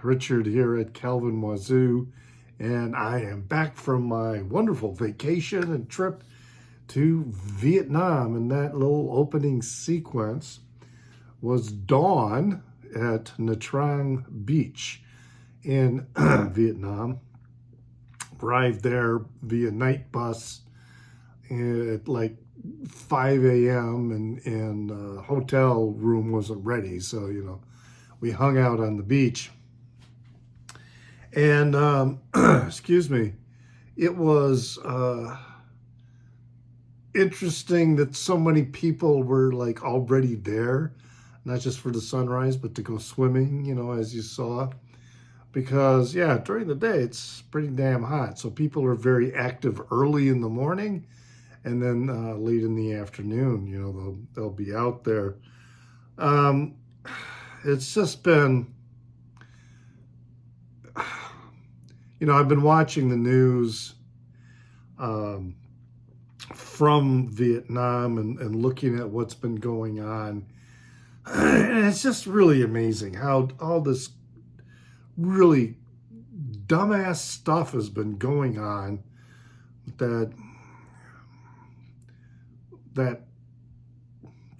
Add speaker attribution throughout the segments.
Speaker 1: Richard here at Calvin Wazoo, and I am back from my wonderful vacation and trip to Vietnam. And that little opening sequence was dawn at Nha Trang Beach in Vietnam. Arrived there via night bus at like 5 a.m. and hotel room wasn't ready, so we hung out on the beach. And excuse me, it was interesting that so many people were like already there, not just for the sunrise, but to go swimming, as you saw. Because, yeah, during the day, it's pretty damn hot. So people are very active early in the morning, and then late in the afternoon, they'll be out there. It's just been, I've been watching the news from Vietnam and looking at what's been going on. And it's just really amazing how all this really dumbass stuff has been going on that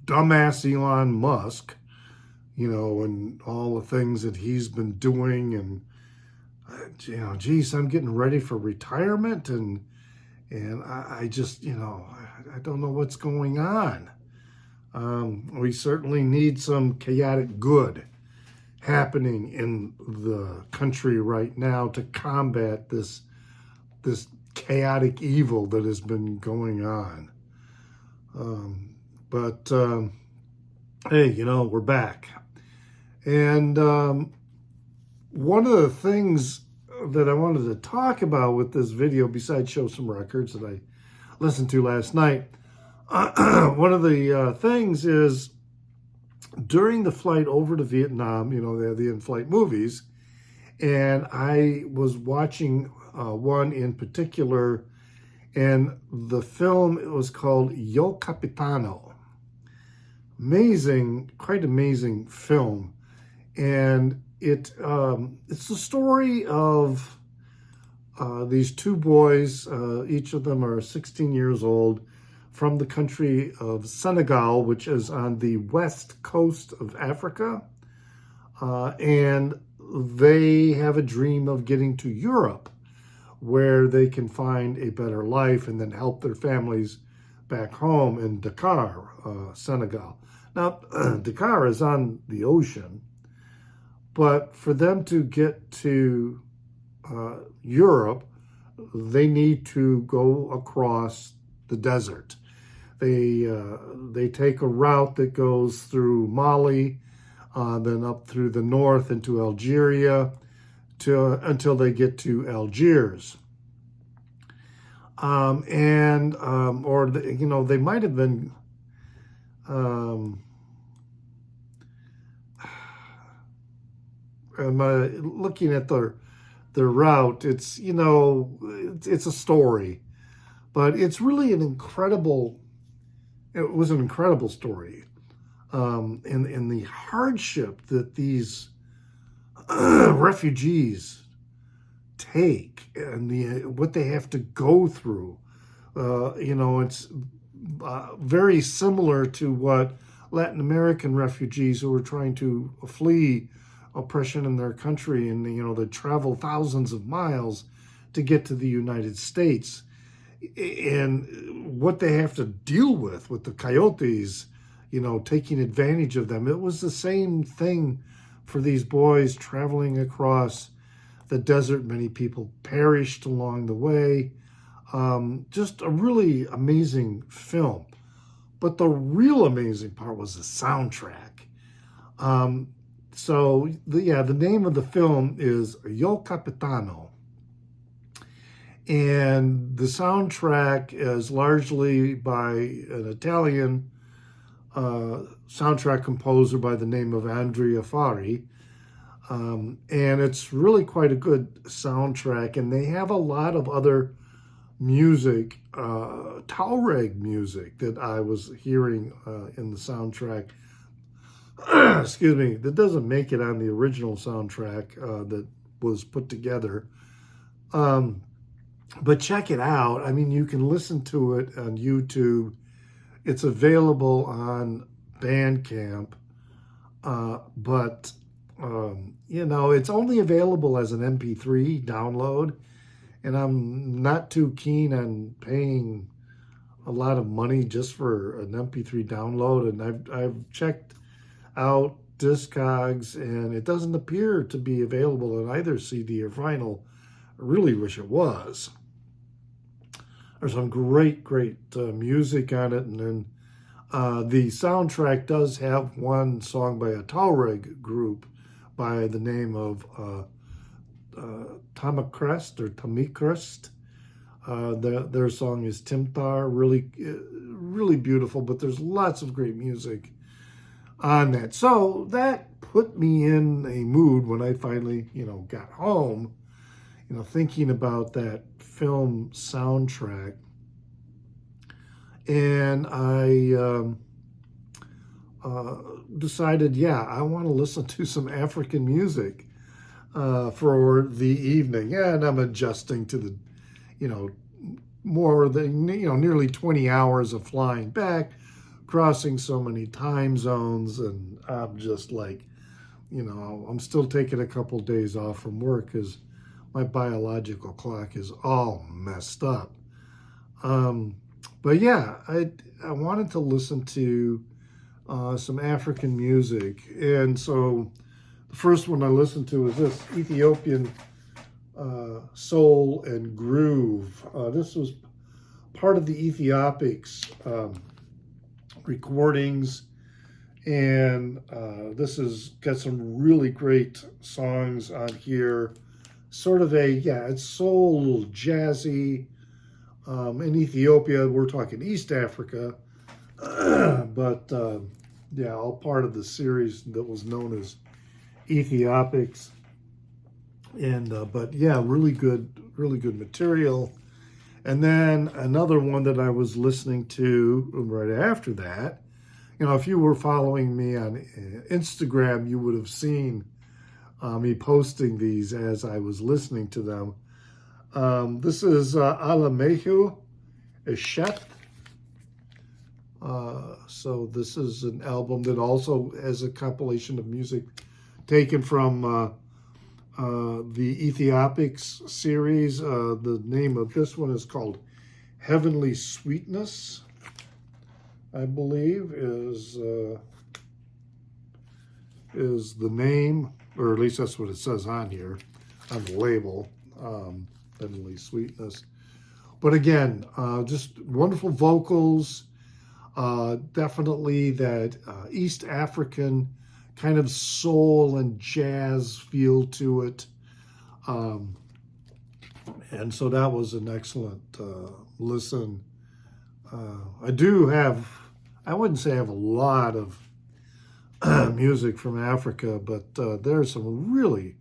Speaker 1: dumbass Elon Musk, and all the things that he's been doing. And, geez, I'm getting ready for retirement. And I just, I don't know what's going on. We certainly need some chaotic good happening in the country right now to combat this chaotic evil that has been going on. But hey, we're back. And one of the things that I wanted to talk about with this video, besides show some records that I listened to last night, one of the things is during the flight over to Vietnam, they have the in-flight movies, and I was watching one in particular, and the film, it was called Io Capitan. Amazing, quite amazing film. And it's the story of these two boys, each of them are 16 years old, from the country of Senegal, which is on the west coast of Africa. And they have a dream of getting to Europe, where they can find a better life and then help their families back home in Dakar, Senegal. Now, Dakar is on the ocean, but for them to get to Europe, they need to go across the desert. They take a route that goes through Mali, then up through the north into Algeria, until they get to Algiers. Or they might have been, looking at their route. It's it's a story, but it's really an incredible. It was an incredible story, in the hardship that these refugees take and what they have to go through. It's very similar to what Latin American refugees who are trying to flee oppression in their country, and they travel thousands of miles to get to the United States, and what they have to deal with the coyotes, taking advantage of them. It was the same thing for these boys traveling across the desert. Many people perished along the way. Just a really amazing film. But the real amazing part was the soundtrack. So the name of the film is Io Capitan. And the soundtrack is largely by an Italian soundtrack composer by the name of Andrea Fari. And it's really quite a good soundtrack. And they have a lot of other music, Tuareg music, that I was hearing in the soundtrack excuse me, that doesn't make it on the original soundtrack that was put together. Um, but check it out. I mean, you can listen to it on YouTube. It's available on Bandcamp, but you know, it's only available as an MP3 download, and I'm not too keen on paying a lot of money just for an MP3 download. And I've checked out Discogs, and it doesn't appear to be available on either CD or vinyl. I really wish it was. There's some great music on it, and then the soundtrack does have one song by a Tuareg group by the name of Tamakrest or Tamikrest. Their song is Timtar, really beautiful, but there's lots of great music on that. So that put me in a mood when I finally, you know, got home, you know, thinking about that film soundtrack. And I decided, yeah, I want to listen to some African music for the evening. And I'm adjusting to the, you know, more than, you know, nearly 20 hours of flying back, crossing so many time zones. And I'm just like, you know, I'm still taking a couple days off from work because my biological clock is all messed up. But yeah, I wanted to listen to some African music. And so the first one I listened to was this Ethiopian Soul and Groove. This was part of the Ethiopics recordings. And this has got some really great songs on here. Sort of it's soul, jazzy. In Ethiopia, we're talking East Africa, but yeah, all part of the series that was known as Ethiopics. And but yeah, really good material. And then another one that I was listening to right after that, you know, if you were following me on Instagram, you would have seen me posting these as I was listening to them. This is Alemayehu Eshete. So this is an album that also has a compilation of music taken from the Ethiopics series. The name of this one is called Heavenly Sweetness, I believe, is the name, or at least that's what it says on here, on the label. Heavenly Sweetness. But again, just wonderful vocals, definitely that East African kind of soul and jazz feel to it. And so that was an excellent listen. I wouldn't say I have a lot of music from Africa, but there's some really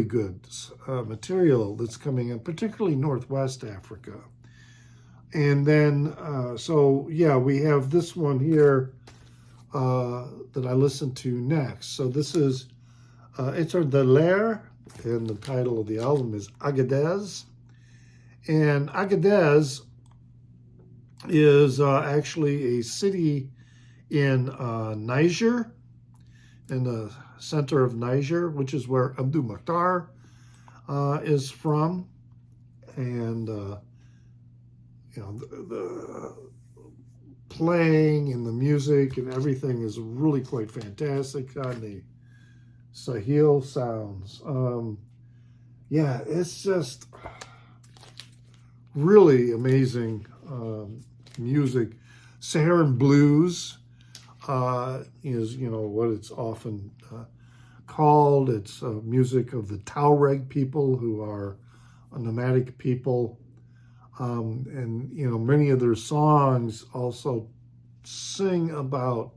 Speaker 1: good material that's coming in, particularly Northwest Africa. And then, so yeah, we have this one here that I listened to next. So this is Etran de l'air, and the title of the album is Agadez. And Agadez is actually a city in Niger, in the center of Niger, which is where Mdou Moctar is from. And you know, the playing and the music and everything is really quite fantastic on the Sahel sounds. Yeah, it's just really amazing music. Saharan blues is, you know, what it's often called. It's music of the Tuareg people, who are a nomadic people. And, you know, many of their songs also sing about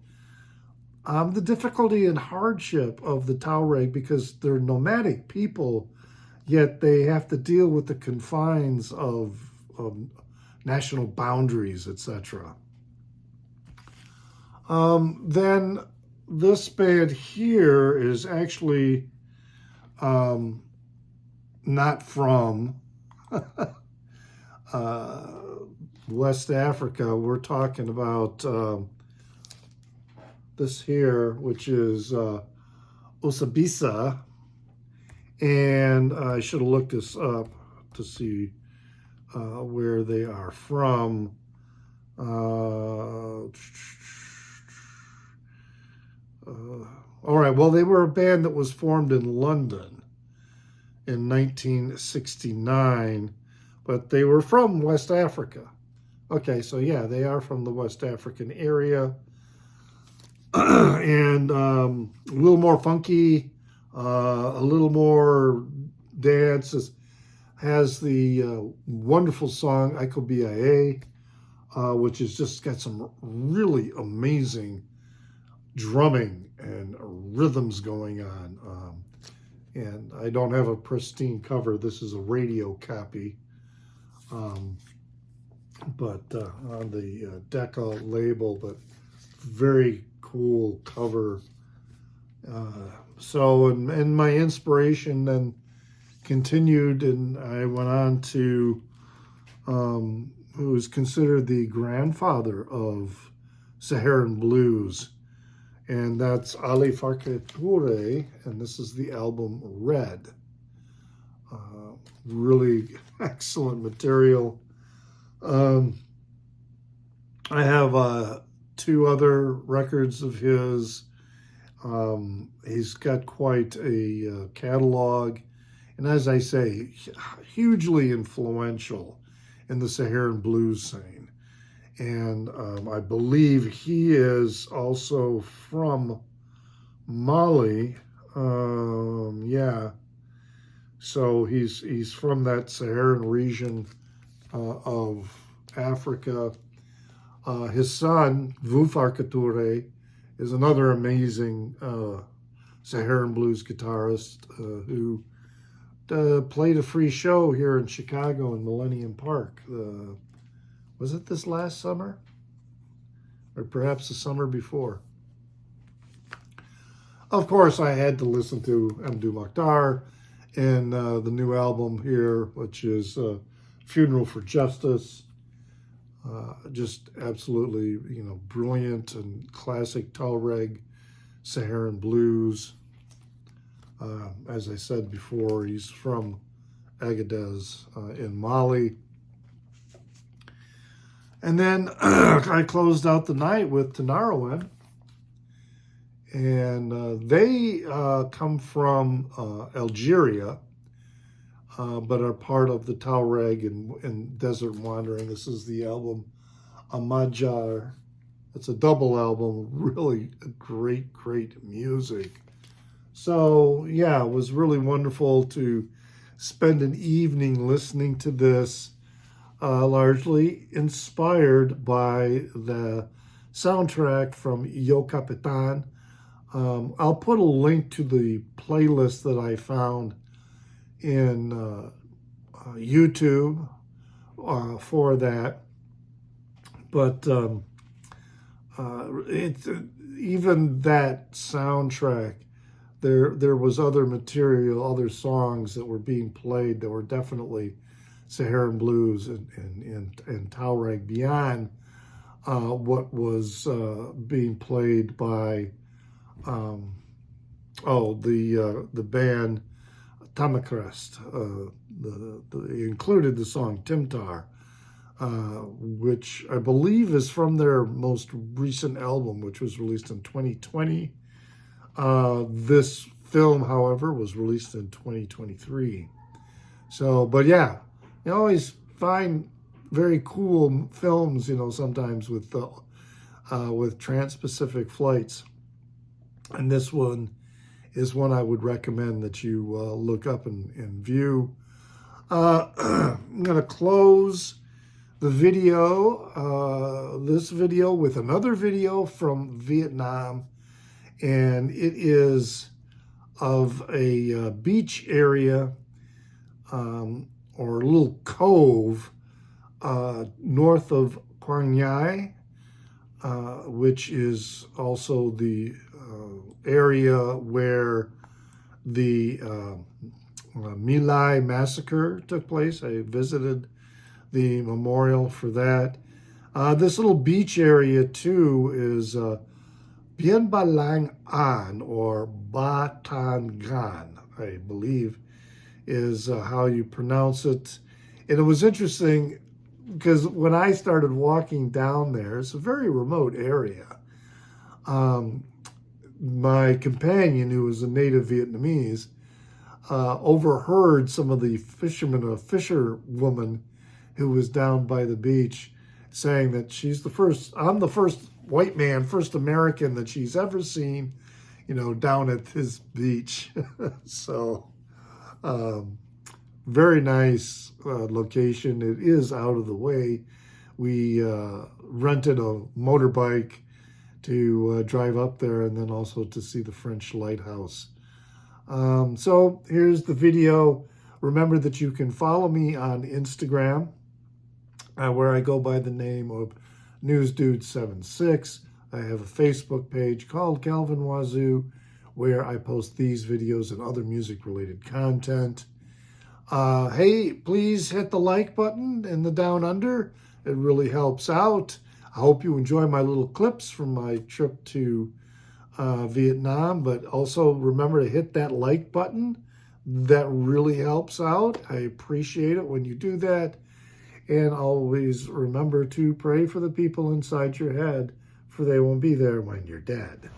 Speaker 1: the difficulty and hardship of the Tuareg, because they're nomadic people, yet they have to deal with the confines of national boundaries, etc. Then this band here is actually not from West Africa. We're talking about this here, which is Osibisa. And I should have looked this up to see where they are from. All right, well, they were a band that was formed in London in 1969, but they were from West Africa. Okay, so yeah, they are from the West African area. And a little more funky, a little more dance. Has the wonderful song Io Capitan, which has just got some really amazing drumming and rhythms going on. And I don't have a pristine cover. This is a radio copy. But on the Decca label, but very cool cover. And my inspiration then continued, and I went on to who is considered the grandfather of Saharan blues, and that's Farka Touré, and this is the album Red. Really excellent material. I have 2 other records of his. He's got quite a catalog, and as I say, hugely influential in the Saharan blues scene. And I believe he is also from Mali. Yeah, so he's from that Saharan region of Africa. His son, Farka Touré, is another amazing Saharan blues guitarist who played a free show here in Chicago in Millennium Park. Was it this last summer? Or perhaps the summer before? Of course, I had to listen to Mdou Moctar and the new album here, which is Funeral for Justice. Just absolutely, brilliant and classic Tuareg Saharan blues. As I said before, he's from Agadez in Mali. And then I closed out the night with Tinariwen. And they come from Algeria, but are part of the Tuareg and Desert Wandering. This is the album Amadjar. It's a double album, really great, great music. So yeah, it was really wonderful to spend an evening listening to this, largely inspired by the soundtrack from Io Capitan. I'll put a link to the playlist that I found in YouTube for that, but even that soundtrack, there was other material, other songs that were being played that were definitely Saharan blues and Tuareg beyond what was being played by the band Tamakrest. They included the song Timtar, which I believe is from their most recent album, which was released in 2020. This film, however, was released in 2023. So, but yeah, you always find very cool films, sometimes with trans-Pacific flights. And this one is one I would recommend that you look up and view. I'm going to close the video, this video, with another video from Vietnam. And it is of a beach area or a little cove north of Quang Nhai, which is also the area where the My Lai massacre took place. I visited the memorial for that. This little beach area too is Bien Balang An, or Batangan, I believe is how you pronounce it. And it was interesting because when I started walking down there, it's a very remote area. My companion, who was a native Vietnamese, overheard some of the fishermen, a fisherwoman who was down by the beach, saying that I'm the first white man, first American that she's ever seen, down at this beach. So, very nice location. It is out of the way. We rented a motorbike to drive up there, and then also to see the French lighthouse. So here's the video. Remember that you can follow me on Instagram, where I go by the name of NewsDude76. I have a Facebook page called Calvin Wazoo, where I post these videos and other music-related content. Hey, please hit the like button in the down under. It really helps out. I hope you enjoy my little clips from my trip to Vietnam, but also remember to hit that like button. That really helps out. I appreciate it when you do that. And always remember to pray for the people inside your head, for they won't be there when you're dead.